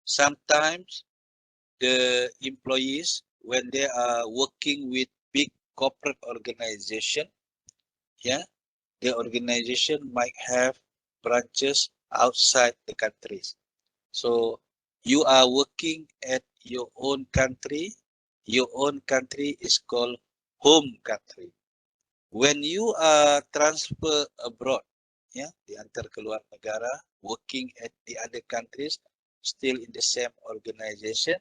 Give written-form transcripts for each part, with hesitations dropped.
sometimes the employees, when they are working with big corporate organization, yeah, the organization might have branches outside the countries. So you are working at your own country. Your own country is called home country. When you are transfer abroad, yeah, diantar keluar negara, working at the other countries, still in the same organization,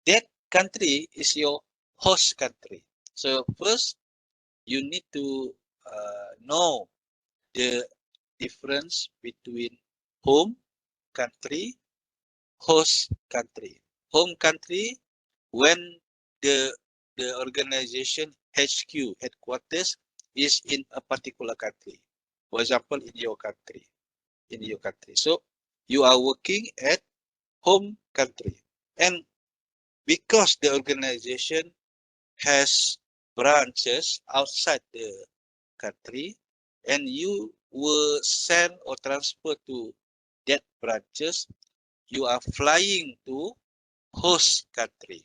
that country is your host country. So first, you need to know the difference between home country, host country. Home country, when the organization HQ, headquarters, is in a particular country. For example, in your country. So you are working at home country. And because the organization has branches outside the country, and you were sent or transferred to that branches, you are flying to host country.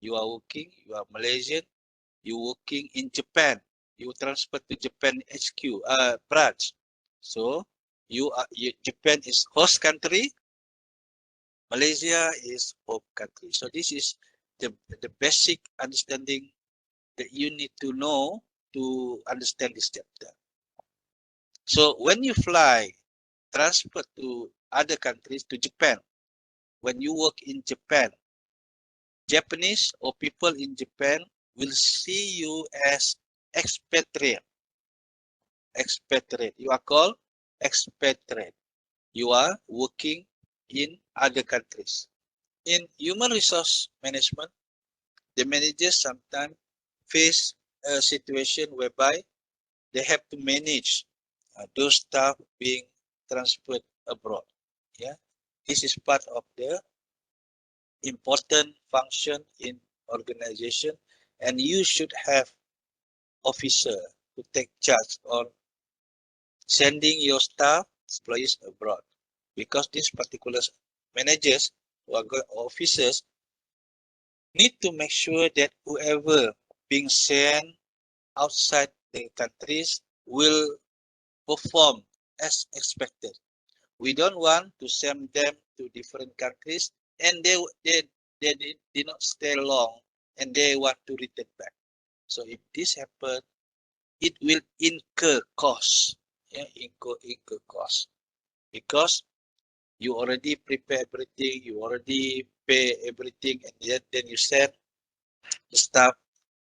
You are working, you are Malaysian, you working in Japan, you transfer to Japan HQ branch. So Japan is host country, Malaysia is home country. So this is the basic understanding that you need to know to understand this chapter. So when you fly, transfer to other countries, to Japan, when you work in Japan, Japanese or people in Japan will see you as expatriate. Expatriate. You are called expatriate. You are working in other countries. In human resource management, the managers sometimes face a situation whereby they have to manage those staff being transferred abroad. Yeah, this is part of the important function in organization, and you should have officer to take charge on sending your staff employees abroad, because these particular managers or officers need to make sure that whoever being sent outside the countries will perform as expected. We don't want to send them to different countries and they did not stay long and they want to return back. So if this happens, it will incur costs. Yeah, incur costs, because you already prepare everything, you already pay everything, and yet then you send the staff,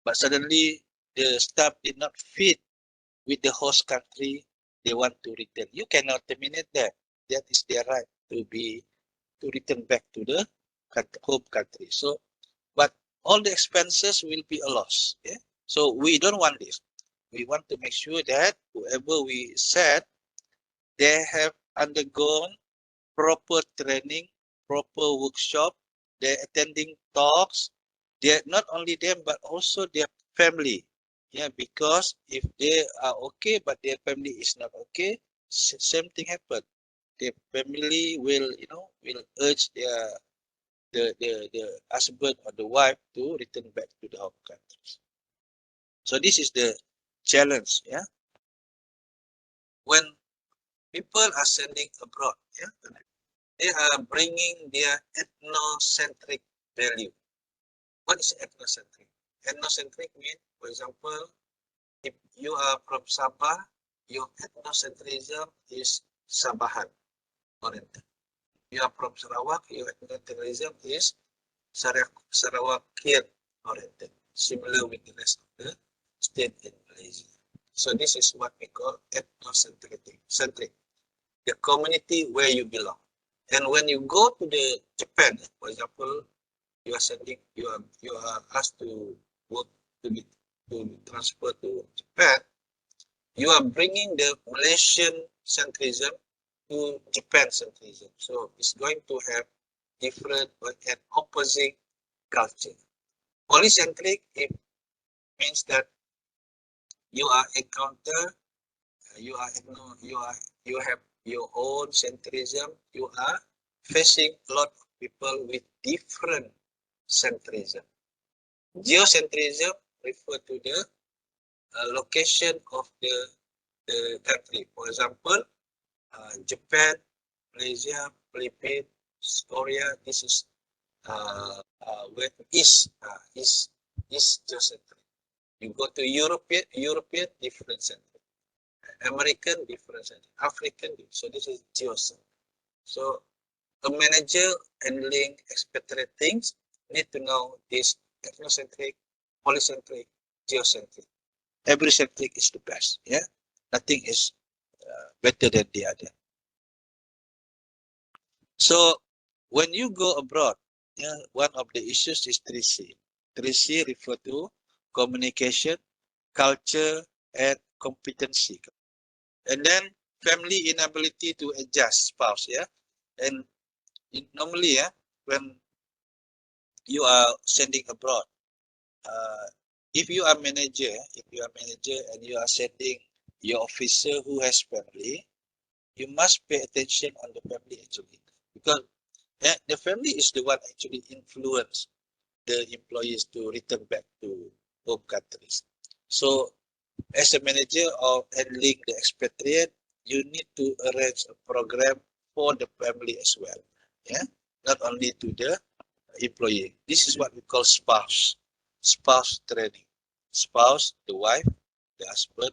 but suddenly the staff did not fit with the host country. They want to return. You cannot terminate that. That is their right to return back to the home country. So, but all the expenses will be a loss. Yeah. So we don't want this. We want to make sure that whoever we said, they have undergone proper training, proper workshop, they're attending talks. They're not only them, but also their family. Yeah, because if they are okay, but their family is not okay, same thing happen. Their family will, will urge the husband or the wife to return back to the home countries. So this is the challenge. Yeah, when people are sending abroad, yeah, they are bringing their ethnocentric value. What is ethnocentric? Ethnocentric means, for example, if you are from Sabah, your ethnocentrism is Sabahan oriented. If you are from Sarawak, your ethnocentrism is Sarawakian oriented, similar with the rest of the state in Malaysia. So this is what we call ethnocentric, the community where you belong. And when you go to the Japan, for example, you are asked to work to transfer to Japan, you are bringing the Malaysian centrism to Japan centrism. So it's going to have different and opposite culture. Polycentric, it means that you are encounter, you have your own centrism, you are facing a lot of people with different centrism. Geocentrism refer to the location of the country. For example, Japan, Malaysia, Philippines, Korea. This is where is geocentric. You go to European different centric, American different centric, African. So this is geocentric. So a manager handling expatriate things need to know this ethnocentric, polycentric, geocentric. Every centric is the best. Yeah, nothing is better than the other. So when you go abroad, yeah, one of the issues is 3C. 3C refer to communication, culture, and competency. And then family inability to adjust spouse. Yeah, and normally, yeah, when you are sending abroad, if you are manager, and you are sending your officer who has family, you must pay attention on the family actually, because the family is the one actually influence the employees to return back to home countries. So as a manager of handling the expatriate, you need to arrange a program for the family as well. Yeah, not only to the employee. This is what we call spouse training. Spouse, the wife, the husband,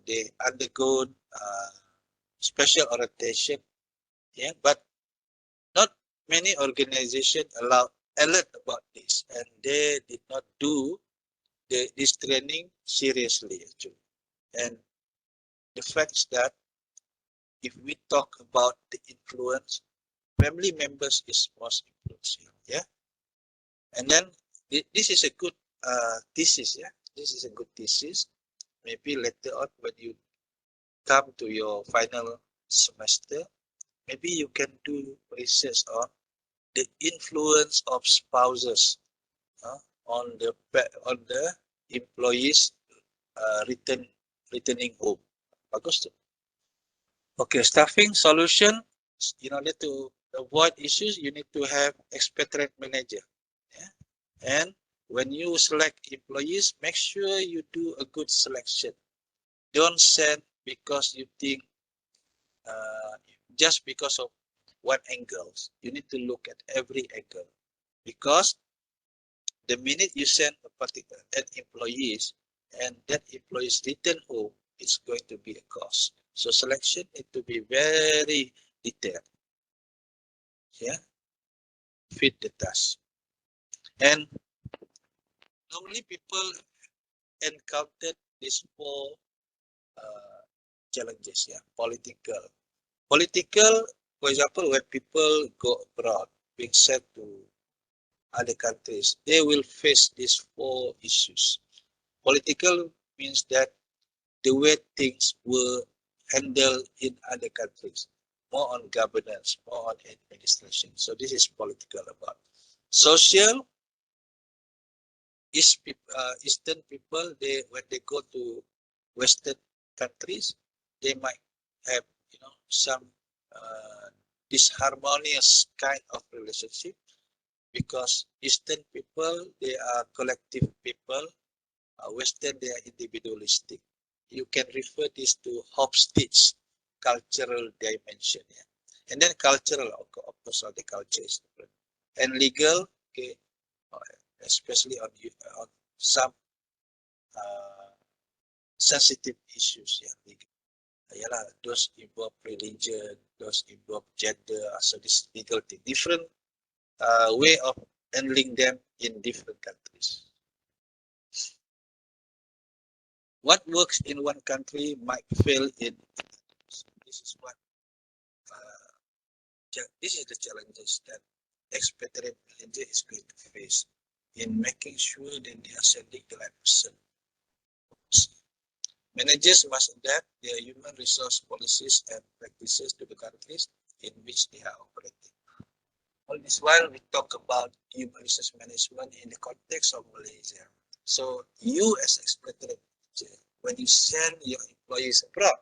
they undergo special orientation. Yeah, but not many organizations alert about this, and they did not do this training seriously actually. And the fact is that if we talk about the influence, family members is most influential. Yeah, and then this is a good thesis. Yeah, this is a good thesis. Maybe later on when you come to your final semester, maybe you can do research on the influence of spouses on the employees returning home. Bagus tu. Okay, staffing solution. In order to avoid issues, you need to have expatriate manager. Yeah? And when you select employees, make sure you do a good selection. Don't send because you think just because of one angle. You need to look at every angle, because the minute you send a particular employees and that employees return home, it's going to be a cost. So selection need to be very detailed. Yeah, fit the task. And normally people encounter these four challenges. Yeah, political. For example, when people go abroad, being sent to other countries, they will face these four issues. Political means that the way things were handled in other countries, more on governance, more on administration. So this is political about. Social is Eastern people, they when they go to Western countries, they might have some disharmonious kind of relationship, because Eastern people, they are collective people, Western, they are individualistic. You can refer this to Hofstad's cultural dimension. Yeah? And then cultural, of course, the culture is different. And legal, okay, especially on some sensitive issues. Yeah, legal. Yalah, those involve religion, those involve gender, so this legal thing. Different way of handling them in different countries. What works in one country might fail in others. This is what this is the challenges that expatriate manager is going to face in making sure that they are sending the right person. Managers must adapt their human resource policies and practices to the countries in which they are operating. All this while we talk about human resource management in the context of Malaysia. So you as expatriate manager, when you send your employees abroad,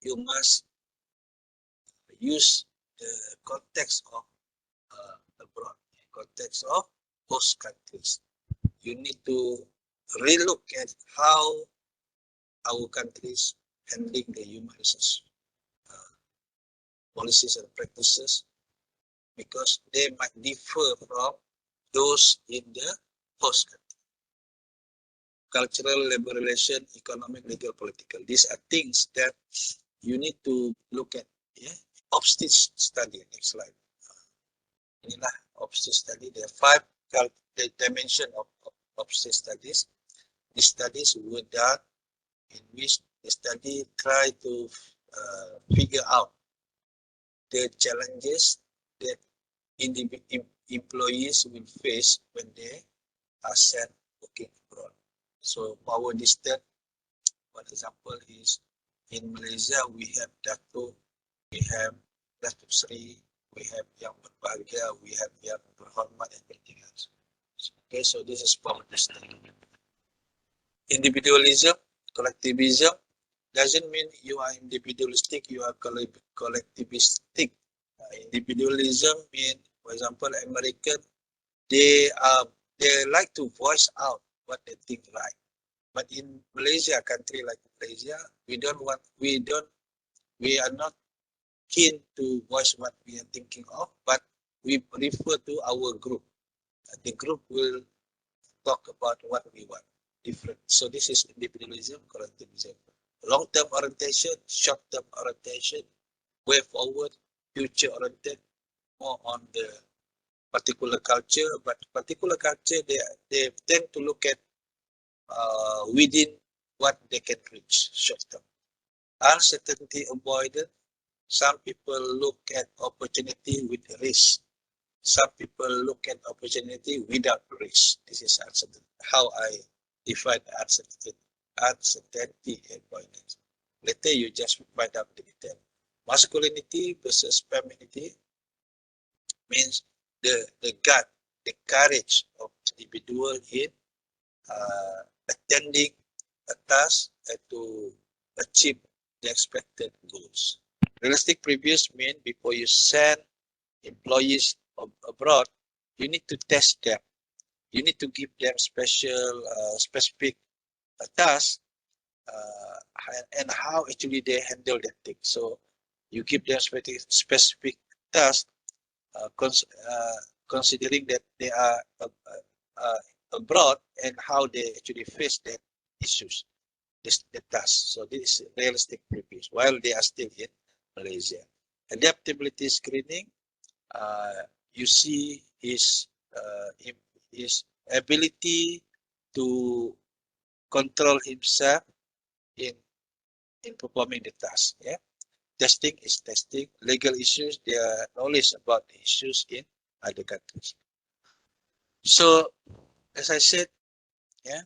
you must use the context of abroad, context of host countries. You need to relook at how our countries handling the human resource policies and practices, because they might differ from those in the host country. Cultural, labor relation, economic, legal, political. These are things that you need to look at. Yeah, Opstitch study. Next slide. Inilah Opstitch study. There are 5 dimensions of Opstitch studies. These studies were done in which the study tried to figure out the challenges that employees will face when they are sent working abroad. So power distance, for example, is in Malaysia we have Dato, we have Dato Sri, we have Yang Berbahagia, we have Yang Berhormat, and everything else. Okay, so this is power distance. Individualism, collectivism doesn't mean you are individualistic, you are collectivistic. Individualism means, for example, American, they like to voice out what they think right. But in Malaysia, a country like Malaysia, we are not keen to voice what we are thinking of, but we refer to our group. The group will talk about what we want, different. So this is individualism, collectivism. Long-term orientation, short-term orientation, way forward, future-oriented, more on the particular culture. But particular culture, they tend to look at within what they can reach, short-term. Uncertainty avoided. Some people look at opportunity with risk. Some people look at opportunity without risk. This is uncertainty. How I define uncertainty avoidance. Later you just find out the detail. Masculinity versus femininity means the gut, the courage of individual in attending a task and to achieve the expected goals. Realistic previews mean before you send employees abroad, you need to test them. You need to give them specific tasks and how actually they handle that thing. So you give them specific tasks, considering that they are abroad and how they actually face that issues, the tasks. So this is realistic previews while they are still in Malaysia. Adaptability screening, you see his ability to control himself in performing the task. Yeah, testing is testing. Legal issues, their knowledge about the issues in other countries. So as I said, yeah,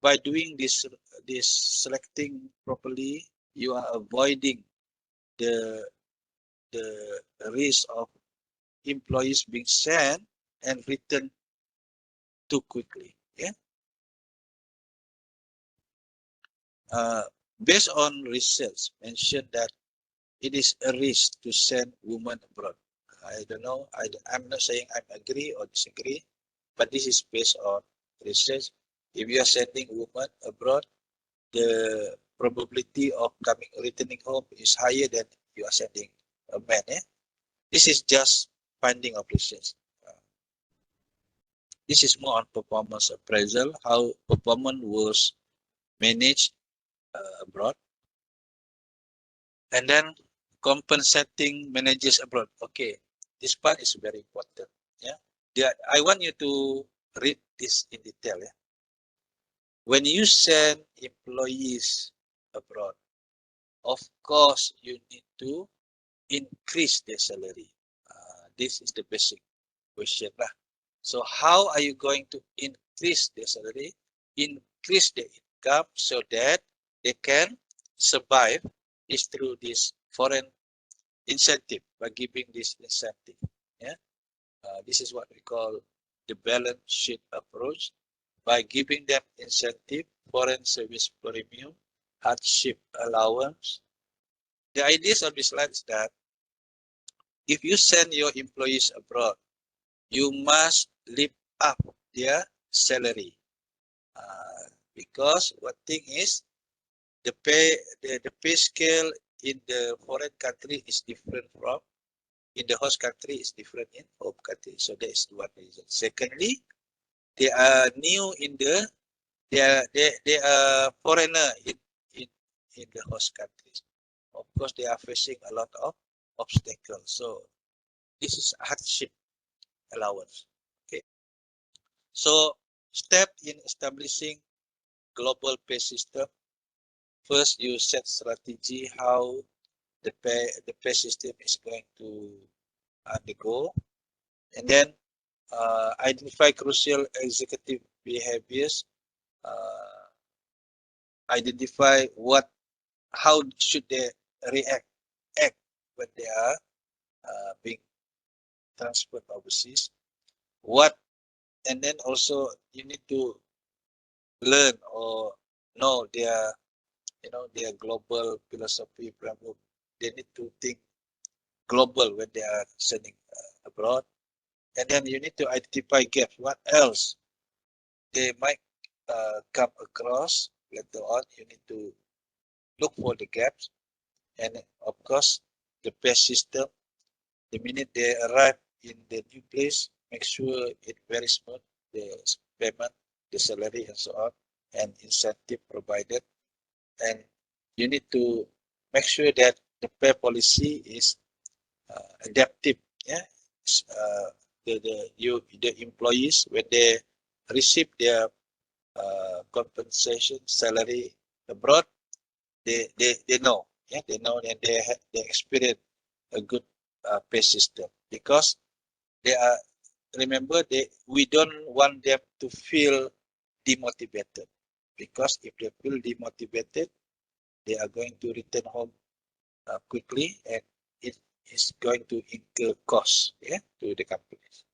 by doing this selecting properly, you are avoiding the risk of employees being sent and returned too quickly. Yeah. Based on research mentioned that it is a risk to send women abroad. I don't know. I'm not saying I agree or disagree, but this is based on research. If you are sending women abroad, the probability of returning home is higher than you are sending a man. Eh? This is just finding of research. This is more on performance appraisal, how performance was managed abroad. And then compensating managers abroad. Okay, this part is very important. Yeah, I want you to read this in detail. Yeah? When you send employees abroad, of course you need to increase their salary. This is the basic question lah. So how are you going to increase their salary, increase their income so that they can survive? Is through this foreign incentive, by giving this incentive. Yeah, this is what we call the balance sheet approach. By giving them incentive, foreign service premium, hardship allowance. The ideas of this slide is that if you send your employees abroad, you must lift up their salary. Because one thing is the pay scale in the foreign country is different from in the host country is different in home country. So that is one reason. Secondly, they are new in the they are foreigner in in the host countries. Of course, they are facing a lot of obstacles. So this is hardship allowance. Okay. So step in establishing global pay system. First, you set strategy how the pay system is going to undergo, and then identify crucial executive behaviors. Uh, Identify how should they act when they are being transferred overseas. What and then also you need to learn or know their global philosophy. They need to think global when they are sending abroad, and then you need to identify gaps. What else they might come across later on? You need to look for the gaps, and of course, the pay system. The minute they arrive in the new place, make sure it very smooth. The payment, the salary, and so on, and incentive provided, and you need to make sure that the pay policy is adaptive. Yeah, the employees when they receive their compensation salary abroad, they know. Yeah, they know and they experience a good pay system because they are remember we don't want them to feel demotivated because if they feel demotivated, they are going to return home quickly, and it is going to incur costs, yeah, to the companies.